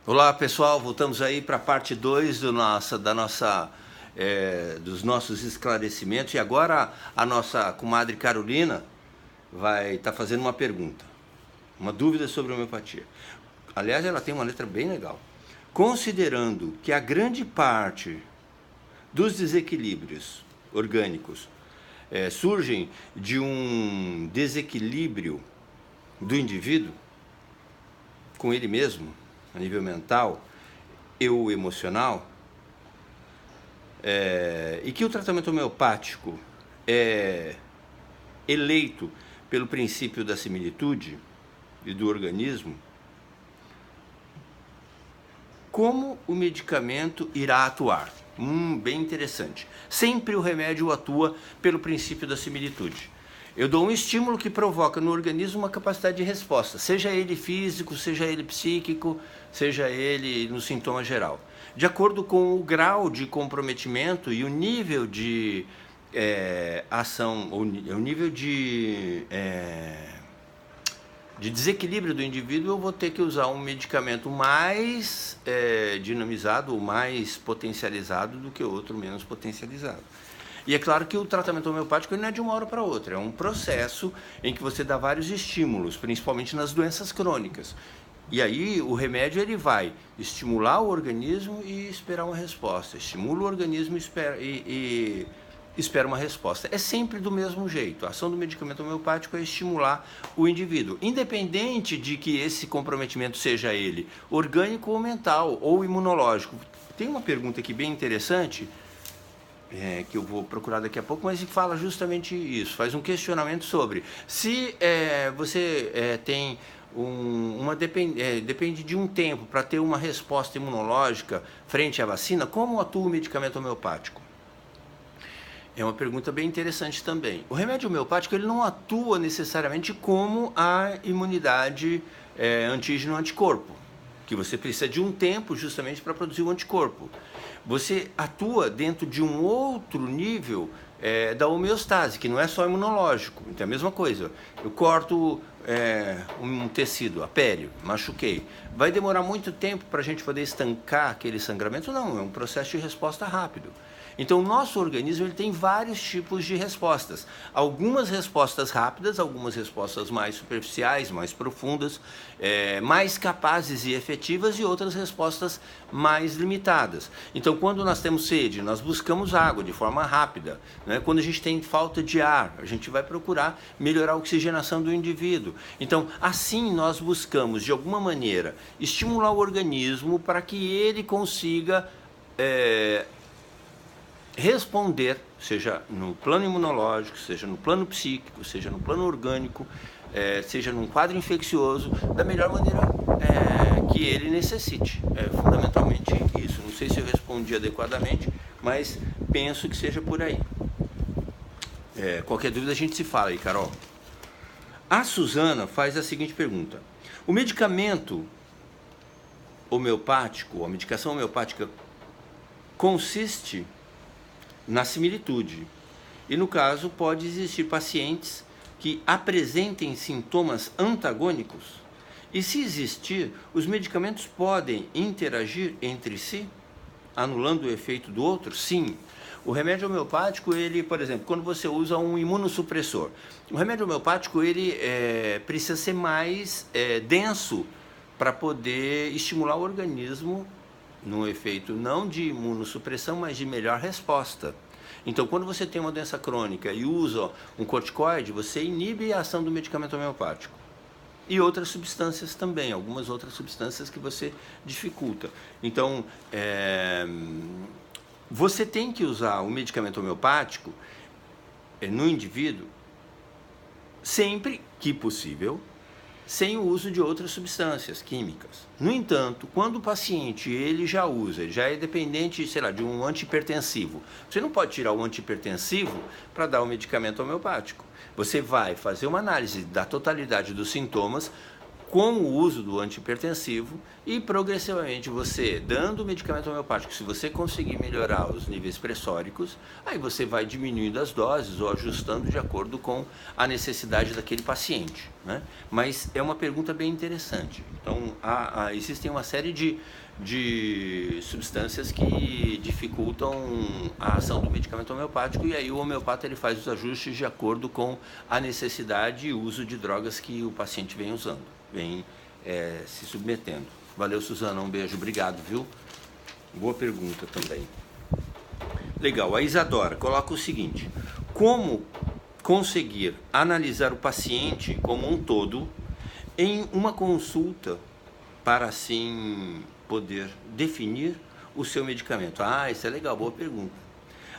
Olá pessoal, voltamos aí para a parte 2 dos nossos esclarecimentos, e agora a nossa comadre Carolina vai estar fazendo uma pergunta, uma dúvida sobre homeopatia. Aliás, ela tem uma letra bem legal. Considerando que a grande parte dos desequilíbrios orgânicos surgem de um desequilíbrio do indivíduo com ele mesmo, a nível mental ou emocional, e que o tratamento homeopático é eleito pelo princípio da similitude e do organismo, como o medicamento irá atuar? Bem interessante. Sempre o remédio atua pelo princípio da similitude. Eu dou um estímulo que provoca no organismo uma capacidade de resposta, seja ele físico, seja ele psíquico, seja ele no sintoma geral. De acordo com o grau de comprometimento e o nível de ação, o nível de desequilíbrio do indivíduo, eu vou ter que usar um medicamento mais dinamizado ou mais potencializado do que outro menos potencializado. E é claro que o tratamento homeopático não é de uma hora para outra, é um processo em que você dá vários estímulos, principalmente nas doenças crônicas. E aí o remédio ele vai estimular o organismo e esperar uma resposta, estimula o organismo e espera uma resposta. É sempre do mesmo jeito. A ação do medicamento homeopático é estimular o indivíduo, independente de que esse comprometimento seja ele orgânico ou mental ou imunológico. Tem uma pergunta aqui bem interessante, que eu vou procurar daqui a pouco, mas que fala justamente isso, faz um questionamento sobre se você tem depende de um tempo para ter uma resposta imunológica frente à vacina, como atua o medicamento homeopático? É uma pergunta bem interessante também. O remédio homeopático ele não atua necessariamente como a imunidade antígeno-anticorpo, que você precisa de um tempo justamente para produzir o anticorpo. Você atua dentro de um outro nível da homeostase, que não é só imunológico. Então é a mesma coisa. Eu corto um tecido, a pele, machuquei. Vai demorar muito tempo para a gente poder estancar aquele sangramento? Não, é um processo de resposta rápido. Então o nosso organismo ele tem vários tipos de respostas. Algumas respostas rápidas, algumas respostas mais superficiais, mais profundas, mais capazes e efetivas, e outras respostas mais limitadas. Então quando nós temos sede, nós buscamos água de forma rápida, né? Quando a gente tem falta de ar, a gente vai procurar melhorar a oxigenação do indivíduo. Então assim nós buscamos de alguma maneira estimular o organismo para que ele consiga responder, seja no plano imunológico, seja no plano psíquico, seja no plano orgânico, seja num quadro infeccioso, da melhor maneira que ele necessite. É fundamentalmente isso. Não sei se eu respondi adequadamente, mas penso que seja por aí. Qualquer dúvida a gente se fala aí, Carol. A Suzana faz a seguinte pergunta: o medicamento homeopático, a medicação homeopática consiste na similitude, e no caso pode existir pacientes que apresentem sintomas antagônicos, e se existir, os medicamentos podem interagir entre si, anulando o efeito do outro? Sim. O remédio homeopático, ele, por exemplo, quando você usa um imunossupressor, o remédio homeopático ele precisa ser mais denso para poder estimular o organismo no efeito não de imunossupressão, mas de melhor resposta. Então, quando você tem uma doença crônica e usa um corticoide, você inibe a ação do medicamento homeopático. E outras substâncias também, algumas outras substâncias que você dificulta. Então, você tem que usar o medicamento homeopático no indivíduo sempre que possível, sem o uso de outras substâncias químicas. No entanto, quando o paciente ele já usa, ele já é dependente, sei lá, de um antihipertensivo, você não pode tirar o antihipertensivo para dar o medicamento homeopático. Você vai fazer uma análise da totalidade dos sintomas com o uso do antihipertensivo e progressivamente você, dando o medicamento homeopático, se você conseguir melhorar os níveis pressóricos, aí você vai diminuindo as doses ou ajustando de acordo com a necessidade daquele paciente. né? Mas é uma pergunta bem interessante. Então, existem uma série de substâncias que dificultam a ação do medicamento homeopático, e aí o homeopata ele faz os ajustes de acordo com a necessidade e uso de drogas que o paciente vem usando, vem se submetendo. Valeu, Suzana, um beijo, obrigado, viu? Boa pergunta também. Legal, a Isadora coloca o seguinte: como conseguir analisar o paciente como um todo em uma consulta para assim poder definir o seu medicamento? Isso é legal, boa pergunta.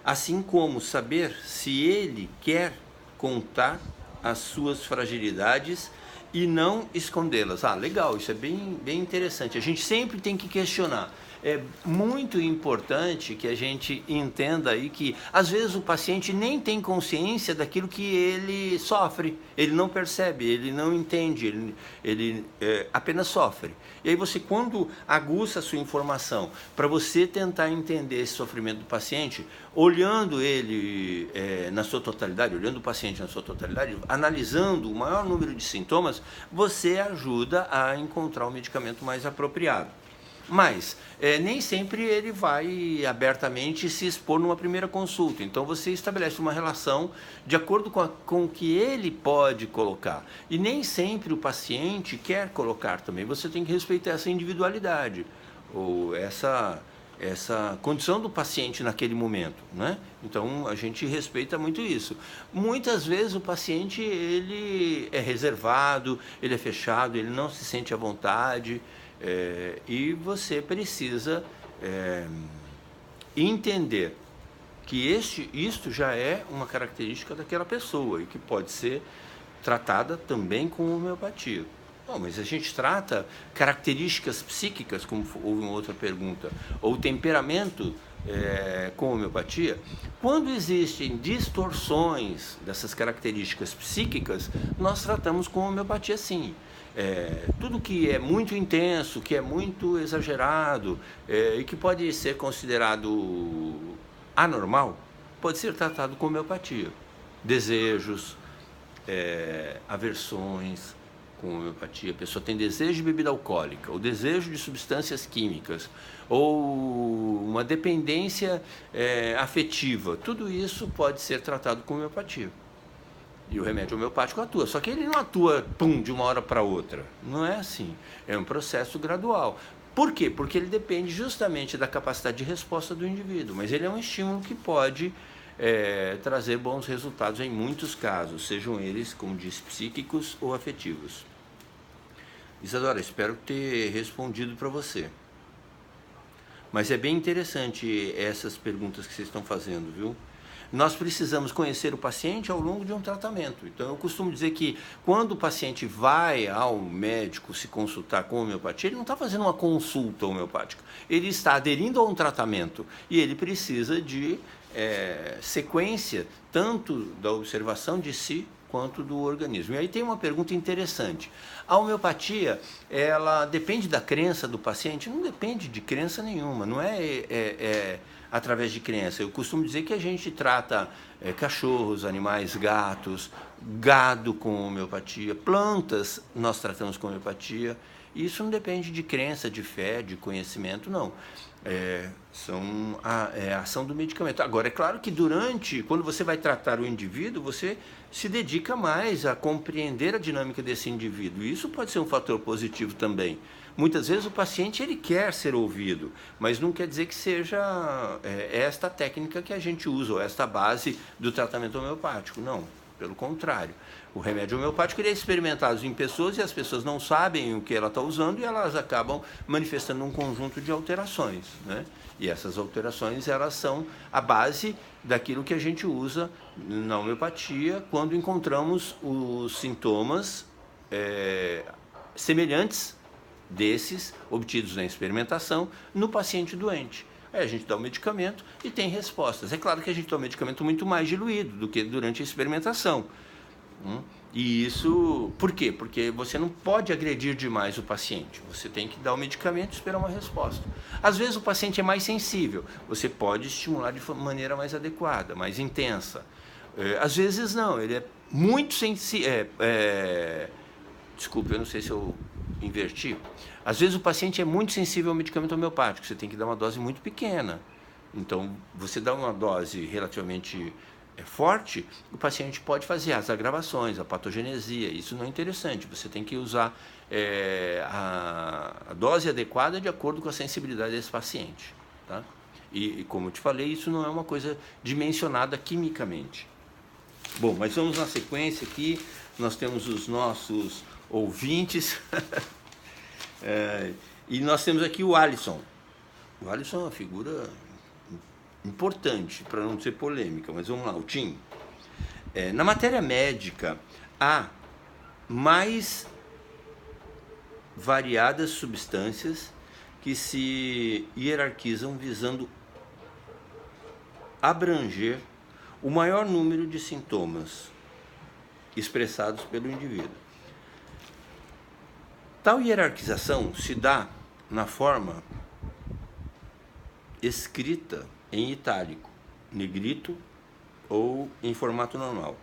Assim como saber se ele quer contar as suas fragilidades e não escondê-las. Legal, isso é bem interessante. A gente sempre tem que questionar. É muito importante que a gente entenda aí que às vezes o paciente nem tem consciência daquilo que ele sofre, ele não percebe, ele não entende, ele apenas sofre. E aí você, quando aguça a sua informação para você tentar entender esse sofrimento do paciente, olhando ele na sua totalidade, olhando o paciente na sua totalidade, analisando o maior número de sintomas, você ajuda a encontrar o medicamento mais apropriado. Mas nem sempre ele vai abertamente se expor numa primeira consulta. Então você estabelece uma relação de acordo com o que ele pode colocar. E nem sempre o paciente quer colocar também. Você tem que respeitar essa individualidade, ou essa condição do paciente naquele momento, né? Então a gente respeita muito isso. Muitas vezes o paciente ele é reservado, ele é fechado, ele não se sente à vontade. E você precisa entender que isto já é uma característica daquela pessoa e que pode ser tratada também com homeopatia. Bom, mas a gente trata características psíquicas, como houve uma outra pergunta, ou temperamento com homeopatia. Quando existem distorções dessas características psíquicas, nós tratamos com homeopatia sim. Tudo que é muito intenso, que é muito exagerado e que pode ser considerado anormal, pode ser tratado com homeopatia. Desejos, aversões com homeopatia. A pessoa tem desejo de bebida alcoólica, ou desejo de substâncias químicas, ou uma dependência afetiva. Tudo isso pode ser tratado com homeopatia. E o remédio homeopático atua, só que ele não atua, de uma hora para outra. Não é assim, é um processo gradual. Por quê? Porque ele depende justamente da capacidade de resposta do indivíduo, mas ele é um estímulo que pode trazer bons resultados em muitos casos, sejam eles, como disse, psíquicos ou afetivos. Isadora, espero ter respondido para você. Mas é bem interessante essas perguntas que vocês estão fazendo, viu? Nós precisamos conhecer o paciente ao longo de um tratamento. Então, eu costumo dizer que quando o paciente vai ao médico se consultar com homeopatia, ele não está fazendo uma consulta homeopática. Ele está aderindo a um tratamento e ele precisa de sequência, tanto da observação de si quanto do organismo. E aí tem uma pergunta interessante. A homeopatia, ela depende da crença do paciente? Não depende de crença nenhuma, não é através de crença. Eu costumo dizer que a gente trata cachorros, animais, gatos, gado com homeopatia, plantas nós tratamos com homeopatia. Isso não depende de crença, de fé, de conhecimento, não. São a ação do medicamento. Agora, é claro que quando você vai tratar o indivíduo, você se dedica mais a compreender a dinâmica desse indivíduo. Isso pode ser um fator positivo também. Muitas vezes o paciente ele quer ser ouvido, mas não quer dizer que seja esta técnica que a gente usa, ou esta base do tratamento homeopático. Não, pelo contrário. O remédio homeopático ele é experimentado em pessoas e as pessoas não sabem o que ela está usando e elas acabam manifestando um conjunto de alterações, né? E essas alterações elas são a base daquilo que a gente usa na homeopatia quando encontramos os sintomas semelhantes desses obtidos na experimentação no paciente doente. Aí a gente dá o medicamento e tem respostas. É claro que a gente dá um medicamento muito mais diluído do que durante a experimentação. E isso, por quê? Porque você não pode agredir demais o paciente. Você tem que dar o medicamento e esperar uma resposta. Às vezes o paciente é mais sensível. Você pode estimular de maneira mais adequada, mais intensa. Às vezes não, ele é muito desculpe, eu não sei se eu inverti. Às vezes o paciente é muito sensível ao medicamento homeopático, você tem que dar uma dose muito pequena. Então, você dá uma dose relativamente forte, o paciente pode fazer as agravações, a patogenesia. Isso não é interessante. Você tem que usar a dose adequada de acordo com a sensibilidade desse paciente. Tá? E, como eu te falei, isso não é uma coisa dimensionada quimicamente. Bom, mas vamos na sequência aqui. Nós temos os nossos ouvintes. E nós temos aqui o Alisson. O Alisson é uma figura importante, para não ser polêmica, mas vamos lá, o Tim. Na matéria médica, há mais variadas substâncias que se hierarquizam visando abranger o maior número de sintomas expressados pelo indivíduo. Tal hierarquização se dá na forma escrita em itálico, negrito ou em formato normal.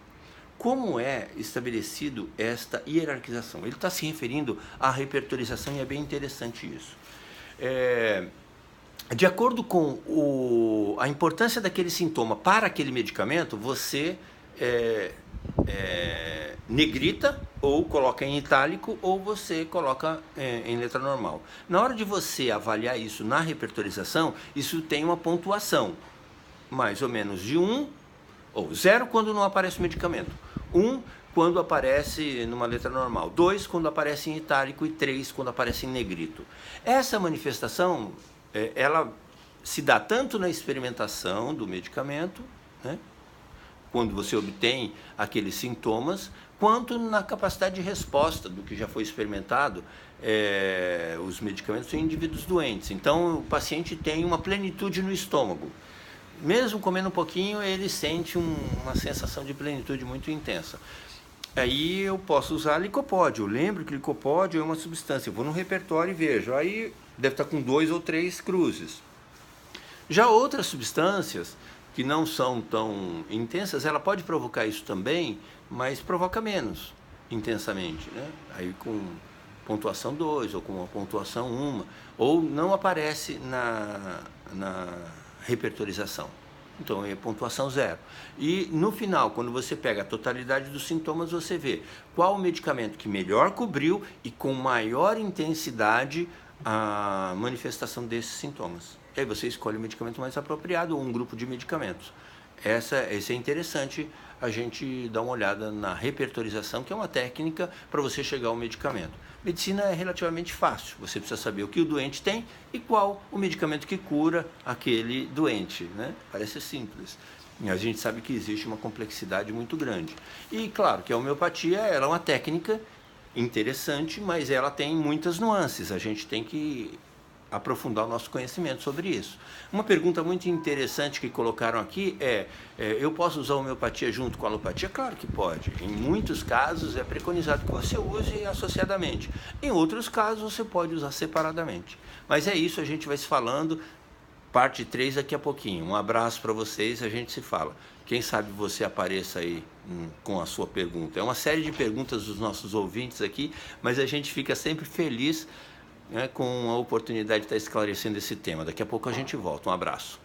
Como é estabelecido esta hierarquização? Ele está se referindo à repertorização e é bem interessante isso. De acordo com a importância daquele sintoma para aquele medicamento, você negrita ou coloca em itálico ou você coloca em letra normal. Na hora de você avaliar isso na repertorização, isso tem uma pontuação, mais ou menos de 1 ou 0 quando não aparece o medicamento, 1 quando aparece numa letra normal, 2 quando aparece em itálico e 3 quando aparece em negrito. Essa manifestação, ela se dá tanto na experimentação do medicamento, né, quando você obtém aqueles sintomas, quanto na capacidade de resposta do que já foi experimentado, os medicamentos em indivíduos doentes. Então, o paciente tem uma plenitude no estômago. Mesmo comendo um pouquinho, ele sente uma sensação de plenitude muito intensa. Aí eu posso usar licopódio. Eu lembro que licopódio é uma substância. Eu vou no repertório e vejo. Aí deve estar com 2 ou 3 cruzes. Já outras substâncias que não são tão intensas, ela pode provocar isso também, mas provoca menos intensamente, né? Aí com pontuação 2 ou com uma pontuação 1, ou não aparece na repertorização. Então é pontuação 0. E no final, quando você pega a totalidade dos sintomas, você vê qual o medicamento que melhor cobriu e com maior intensidade a manifestação desses sintomas. E aí você escolhe o medicamento mais apropriado ou um grupo de medicamentos. Esse é interessante a gente dar uma olhada na repertorização, que é uma técnica para você chegar ao medicamento. Medicina é relativamente fácil, você precisa saber o que o doente tem e qual o medicamento que cura aquele doente, né? Parece simples. A gente sabe que existe uma complexidade muito grande. E claro que a homeopatia ela é uma técnica interessante, mas ela tem muitas nuances, a gente tem que aprofundar o nosso conhecimento sobre isso. Uma pergunta muito interessante que colocaram aqui eu posso usar a homeopatia junto com a alopatia? Claro que pode. Em muitos casos é preconizado que você use associadamente. Em outros casos você pode usar separadamente. Mas é isso, a gente vai se falando. Parte 3 daqui a pouquinho. Um abraço para vocês, a gente se fala. Quem sabe você apareça aí com a sua pergunta. É uma série de perguntas dos nossos ouvintes aqui, mas a gente fica sempre feliz, né, com a oportunidade de estar esclarecendo esse tema. Daqui a pouco a gente volta. Um abraço.